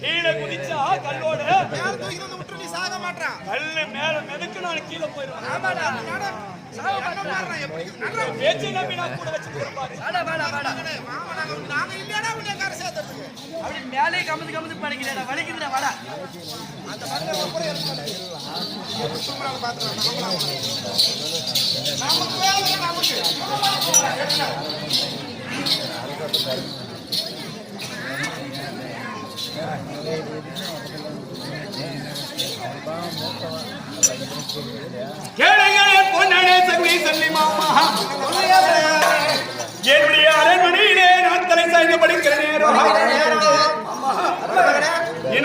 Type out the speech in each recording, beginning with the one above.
கீழே குதிச்சா கல்லோட சாக மாட்டான். கல்லு மேல மெதுக்கு நான் கீழே போயிருவேன். பேச்சு நம்பி நான் கூட வச்சு அப்படி மேலே கமந்து கமந்து படிக்கிறேன் வலிக்குதுடா வாடா. அந்த என்னுடைய அரண்மனையிலே நான் தலை சாய்ந்து படிக்கிற நேரம்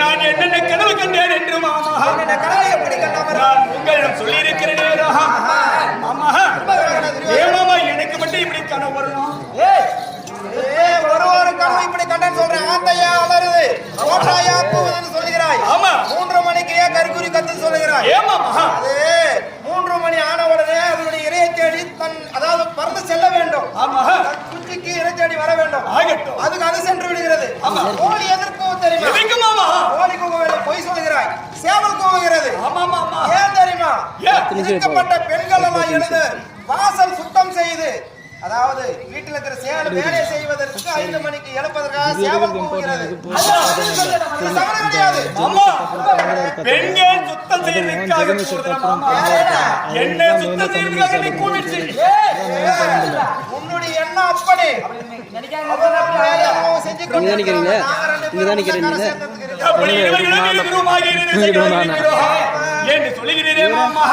நான் என்னென்ன கனவு கண்டேன் என்று மாமா நான் உங்களிடம் சொல்லி இருக்கிற நேரம் மாமா ஏமாமா எனக்கு மட்டும் இப்படி கனவு வரணும். ஒரு கனவு இப்படி கண்டேன்னு சொல்றேன். ஆந்தையா அலறுது ஓட்டாயா போகுதுன்னு சொல்லுகிறாய். ஆமா 3 மணிக்கு ஏன் கருக்குறி கத்து சொல்லுகிறாய். ஏமாமா அது 3 மணி ஆன உடனே அதனுடைய இறையை தேடி அதாவது பறந்து செல்ல வேண்டும். ஆமா குஞ்சுக்கு இறை தேடி வர வேண்டும். ஆகட்டும். அதுக்கு அது சென்று விடுகிறது. கோழி எதிர்க்கும் தெரியுமா? எதுக்கு மாமா? கோழி கூவவில்லை, பொய் சொல்லுகிறாய். சேவல் கூவுகிறது. ஆமா ஏன் தெரியுமா? இருக்கப்பட்ட பெண்கள் எல்லாம் எழுது வாசல் சுத்தம் செய்து அதாவது வீட்டில் இருக்கிற சேவல் வேலை செய்வதற்கு 5 மணிக்கு எழுப்பதற்காக சேவல் கூவுகிறது. பெண்கள் சுத்தம் செய்வதற்காக என்ன சுத்தம் செய்வதற்காக நீ கூவிச்சு உன்னுடைய எண்ணம் அப்படி செஞ்சு என்று சொல்லுகிறீரே மாமா.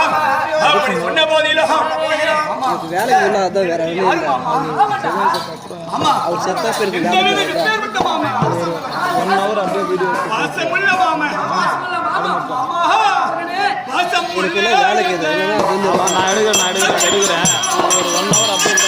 அப்படி சொன்ன போதிலும் வேலைக்கு இல்லாத வேற அவர் செத்தா பேருக்கு வேலைக்கு நான் எடுக்கிறேன் ஒரு 1 hour அப்படியே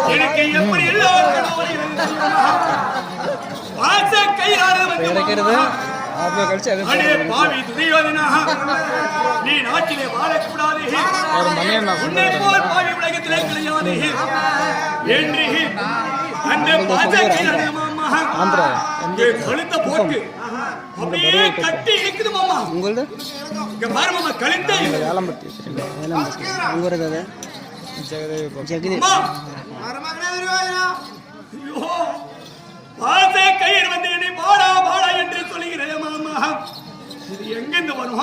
எனக்கு எப்படி பாவி துரியோதனா நீ நாட்டிலே வாழக்கூடாது. உன்னை போல் பாவி உலகத்திலே கிடையாது என்று அந்த பாஜக மாமா கழுத்த போட்டு அப்படியே கட்டி இருக்குது மாமா. உங்களது பாரு மாமா கழுத்த வேலம்பட்டி உங்களது ஜெகதீப் கயிறு வந்து என்னை பாடா பாடா என்று சொல்லுகிறேன் மாமா. இது எங்கிருந்து வரும்?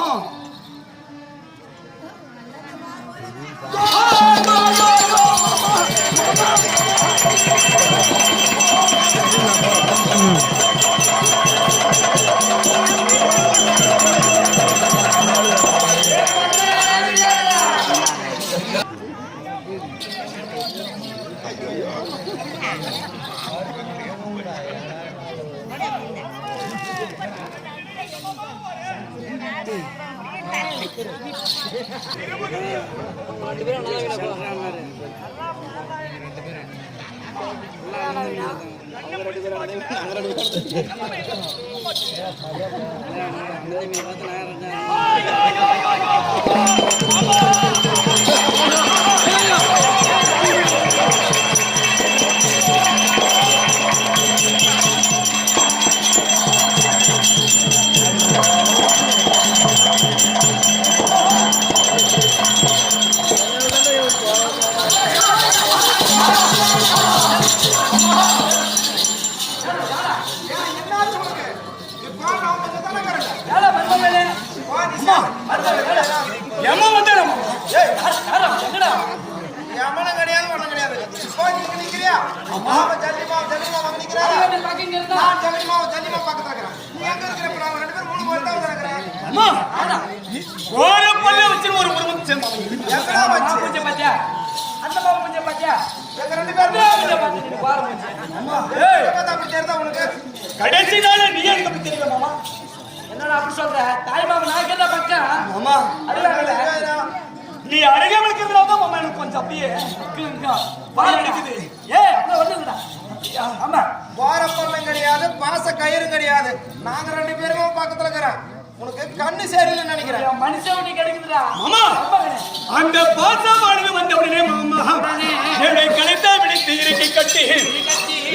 அம்மா கோர பல்ல வச்சு ஒரு உருவம் சேர்ந்து எங்கடா வச்சு? பூஜை பாத்தியா அந்த மாவு பூஜை பாத்தியா எங்க ரெண்டு பேரும் பூஜை பாத்தியா பாரு பூஜை அம்மா, ஏய். எங்க தான் அப்படி தெரியுதா உனக்கு? கடைசி நாள் நீ எனக்கு அப்படி தெரியல மாமா என்னடா அப்படி சொல்ற தாய் மாமா நான் கேட்டா பக்கம் மாமா அதுல நீ அருகாமல் இருக்கிறதுனால தான் மாமா எனக்கு கொஞ்சம் அப்படியே பால் அடிக்குது ஏய் அப்படியே வந்துடா ஆமா வாரப்பள்ளம் கிடையாது, பாச கயிறு கிடையாது. நாங்க ரெண்டு பேருமே பக்கத்துல இருக்கிறோம். உனக்கு கண்ணு சரியில்லைன்னு நினைக்கிறேன். என் மனுஷன் நீ கிடைக்குதுடா மாமா அந்த பாசமானது வந்த உடனே மாமா என்னை கணைத்தா விழித்து இறுக்கி கட்டி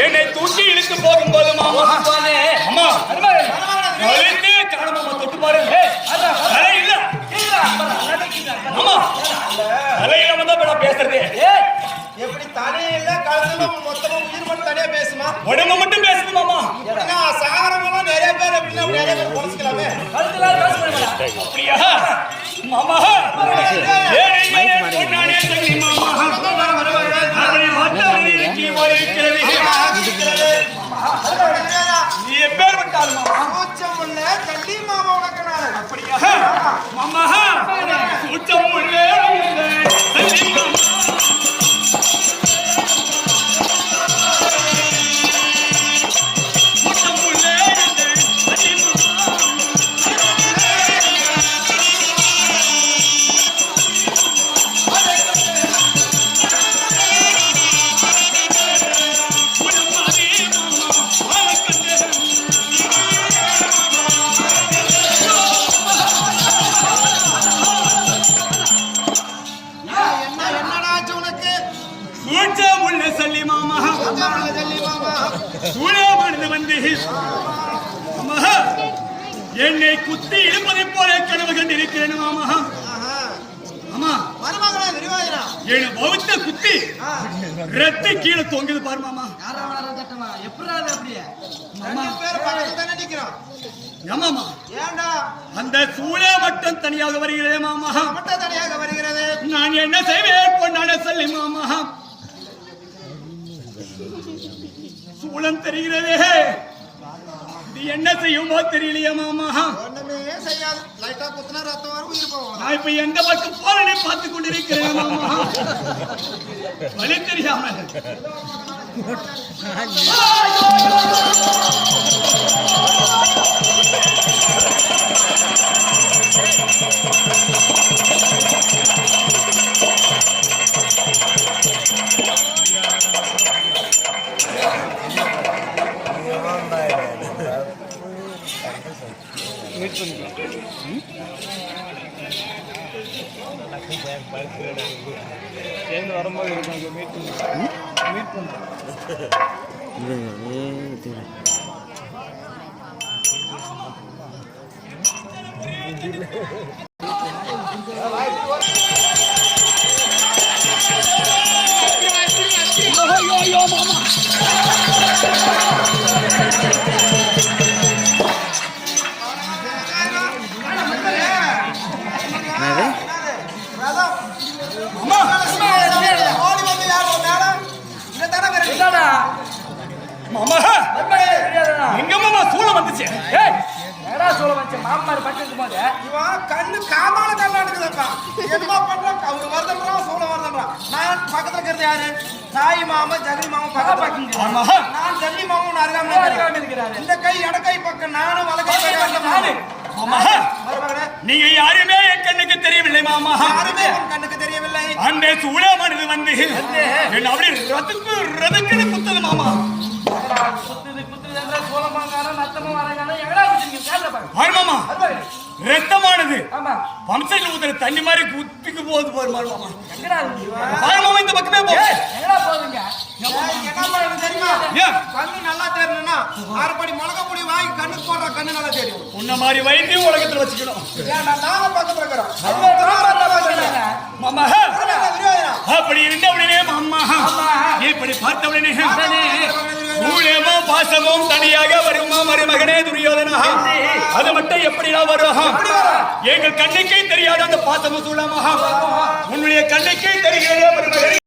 என்னை தூக்கி இழுத்து போகும்போது மாமா அம்மா கழித்து காணமாமா தொட்டு பாரு தலை இல்ல ஆமா தலையில வந்தா பேசுறது எப்படி தலையில கழுத்துல மொத்தமா உயிர் மட்டும் தனியா பேசுமா? உடம்பு மட்டும் பேசுது மாமா சாகரமெல்லாம் நிறைய பேர் எப்படின்னா நிறைய பேர் பொழைச்சிக்கலாமே. கழுத்துல பேசுறேன் அப்படியா மாமா பொன்னானே தங்கி மாமா அவனை மற்றவனை இறுக்கி இருக்கிறது நீ எப்பேர் விட்டாரு மாமா கூச்சம் உள்ள கள்ளி மாமா உனக்கு நான். அப்படியா மாமா கூச்சம் உள்ளே தள்ளி மாமா என்னடா ஆச்சு உனக்கு? கூச்சம் உள்ள சொல்லி மாமா கூச்சம் உள்ள கள்ளி மாமா. சூழமானது வந்து மாமா என்னை குத்தி இழுப்பதை போல கனவு கண்டிருக்கிறேன் மாமா ஆஹா. ஆமா மருமகனா விரிவாயிரா. என்னை பௌத்த குத்தி ரத்த கீழே தொங்குது பாரு மாமா யாரா வர கட்டமா எப்பறா அது அப்படியே ரெண்டு பேரும் பக்கத்துல தானே நிக்கிறோம். ஆமாமா ஏன்டா அந்த சூழ மட்டும் தனியாக வருகிறதே மாமா மட்டும் தனியாக வருகிறது? நான் என்ன செய்வேன் பொன்னாட சொல்லி மாமா சூழம் தெரிகிறதே இது என்ன செய்யுமோ தெரியலையே மாமா ஒண்ணுமே செய்யாது. லைட்டா குத்துனா ரத்தம் வரும், உயிர் போகும். நான் இப்ப எந்த பக்கம் போறேன்னு பார்த்து கொண்டிருக்கிறேன் மாமா வழி தெரியாமல் சேர்ந்து வரும்போது மீட் பண்ணுறேன் ரதம். அம்மா ஓடி வந்து யார் வந்தாலும் இந்த தானே வருது. என்னடா மாமா தெரியாதா எங்க மாமா சூழம் வந்துச்சு ஏய் என்னடா சொல்ல வச்ச மாமார் பக்கத்து போது இவன் கண்ணு காமால கண்ணா இருக்குதப்பா. என்ன பண்றான்? அவரு வருதுன்றான், சூழ வருதுன்றான். நான் பக்கத்துல இருக்கிறது யாரு? தாய் மாமா ஜெகரி மாமா பக்கத்துல. ஆமா நான் ஜெல்லி மாமா அருகாம அருகாமையில் இருக்கிறாரு. இந்த கை இடக்கை பக்கம் நானும் வலக்கை பக்கம் நானு. மாமா மருமகனே, நீங்க யாருமே என் கண்ணுக்கு தெரியவில்லை மாமா யாருமே உன் கண்ணுக்கு தெரியவில்லை. அந்த சூழமானது வந்து என்ன அப்படி ரதக்குன்னு குத்தது மாமா குத்துது குத்துது என்ற சோளமாங்கான நத்தமும் வரங்கான எங்கடா குத்துங்க கேள்ல பாரு பாரு மாமா ரத்தமானது ஆமா வம்சையில் ஊத்துற தண்ணி மாதிரி குத்திக்கு போகுது பாரு மாமா எங்கடா இருக்கு? பாரு மாமா இந்த பக்கமே போ எங்கடா போகுதுங்க என்ன பண்ணுறது தெரியுமா? ஏன் கண்ணு நல்லா தெரியணும்னா 6 படி மிளகா பொடி வாங்கி கண்ணுக்கு போடுற கண்ணு நல்லா தெரியும். உன்ன மாதிரி வைத்தியம் உலகத்துல வச்சுக்கணும் ஏன்னா நாங்க பக்கத்துல இருக்கிறோம். அதுவே ராமர்ல பாக்குறாங்க மாமா விரிவாயிரா. அப்படி இருந்த உடனே மாமா இப்படி பார்த்த உடனே ஊழமோ பாசமும் தனியாக வருமா மருமகனே துரியோதனா அது மட்டும் எப்படிடா வரும் எங்கள் கண்ணுக்கே தெரியாத அந்த பாசமும் சூழமாக உன்னுடைய கண்ணுக்கு